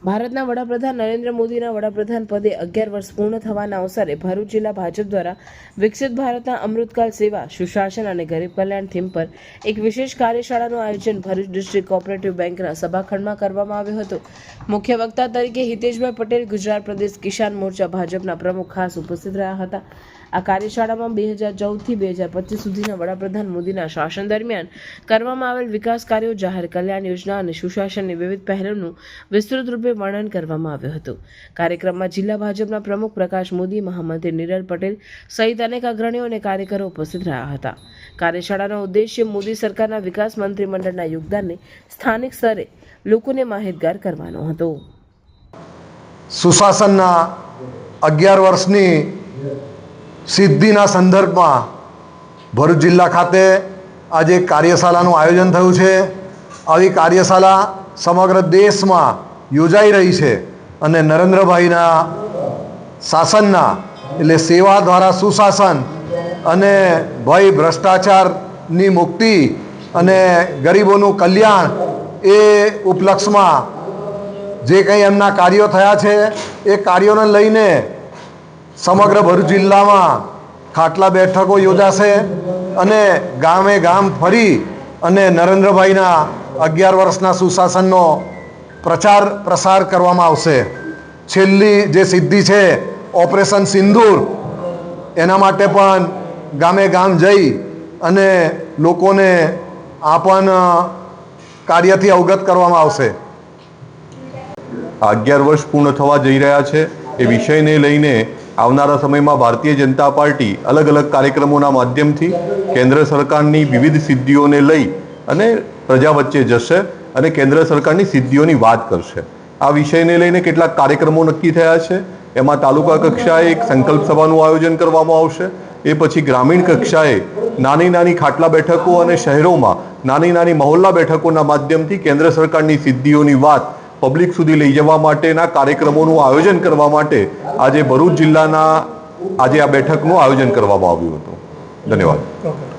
ભારતના વડાપ્રધાન નરેન્દ્ર મોદીના વડાપ્રધાન પદે 11 વર્ષ પૂર્ણ થવાના અવસરે ભરૂચ જિલ્લા ભાજપ દ્વારા વિકસિત ભારતના અમૃતકાળ સેવા સુશાસન અને ગરીબ કલ્યાણ થીમ પર એક વિશેષ કાર્યશાળાનું આયોજન ભરૂચ ડિસ્ટ્રિક્ટ કોઓપરેટિવ બેંકના સભાખંડમાં કરવામાં આવ્યું હતું। મુખ્ય વક્તા તરીકે હિતેશભાઈ પટેલ, ગુજરાત પ્રદેશ કિસાન મોરચા ભાજપના પ્રમુખ ખાસ ઉપસ્થિત રહ્યા હતા। આ કાર્યશાળામાં 2014 થી 2025 સુધીના વડાપ્રધાન મોદીના શાસન દરમિયાન કરવામાં આવેલ વિકાસ કાર્યો, જાહેર કલ્યાણ યોજના અને સુશાસનની વિવિધ પહેલોનું વિસ્તૃત રૂપે વર્ણન કરવામાં આવ્યું હતું। કાર્યક્રમમાં જિલ્લા ભાજપના પ્રમુખ પ્રકાશ મોદી, મહામંત્રી નિરલ પટેલ સહિત અનેક અગ્રણીઓ અને કાર્યકરો ઉપસ્થિત રહ્યા હતા। કાર્યશાળાનો ઉદ્દેશ્ય મોદી સરકારના વિકાસ મંત્રીમંડળના યોગદાનને સ્થાનિક સ્તરે લોકોને માહિતગાર કરવાનો હતો। સુશાસનના 11 વર્ષની સિદ્ધિના સંદર્ભમાં ભરૂચ જિલ્લા ખાતે આજે કાર્યશાળાનું આયોજન થયું છે। આવી કાર્યશાળા સમગ્ર દેશમાં યોજાઈ રહી છે અને નરેન્દ્રભાઈના શાસનના એટલે સેવા દ્વારા સુશાસન અને ભય ભ્રષ્ટાચારની મુક્તિ અને ગરીબોનું કલ્યાણ એ ઉપલક્ષમાં જે કંઈ એમના કાર્યો થયા છે એ કાર્યોને લઈને સમગ્ર ભરૂચ જિલ્લામાં ખાટલા બેઠકો યોજાશે અને ગામે ગામ ફરી અને નરેન્દ્રભાઈના 11 વર્ષના સુશાસનનો પ્રચાર પ્રસાર કરવામાં આવશે। છેલ્લી જે સિદ્ધિ છે ઓપરેશન સિંદૂર, એના માટે પણ ગામે ગામ જઈ અને લોકોને આ પણ કાર્યથી અવગત કરવામાં આવશે। 11 વર્ષ પૂર્ણ થવા જઈ રહ્યા છે એ વિષયને લઈને આવનારા સમયમાં ભારતીય જનતા પાર્ટી અલગ અલગ કાર્યક્રમોના માધ્યમથી કેન્દ્ર સરકારની વિવિધ સિદ્ધિઓને લઈ અને પ્રજા વચ્ચે જશે અને કેન્દ્ર સરકારની સિદ્ધિઓની વાત કરશે। આ વિષયને લઈને કેટલાક કાર્યક્રમો નક્કી થયા છે। એમાં તાલુકા કક્ષાએ એક સંકલ્પ સભાનું આયોજન કરવામાં આવશે। એ પછી ગ્રામીણ કક્ષાએ નાની નાની ખાટલા બેઠકો અને શહેરોમાં નાની નાની મહોલ્લા બેઠકોના માધ્યમથી કેન્દ્ર સરકારની સિદ્ધિઓની વાત પબ્લિક સુધી લઈ જવા માટેના કાર્યક્રમોનું આયોજન કરવા માટે આજે ભરૂચ જિલ્લાના આજે આ બેઠકનું આયોજન કરવામાં આવ્યું હતું। ધન્યવાદ।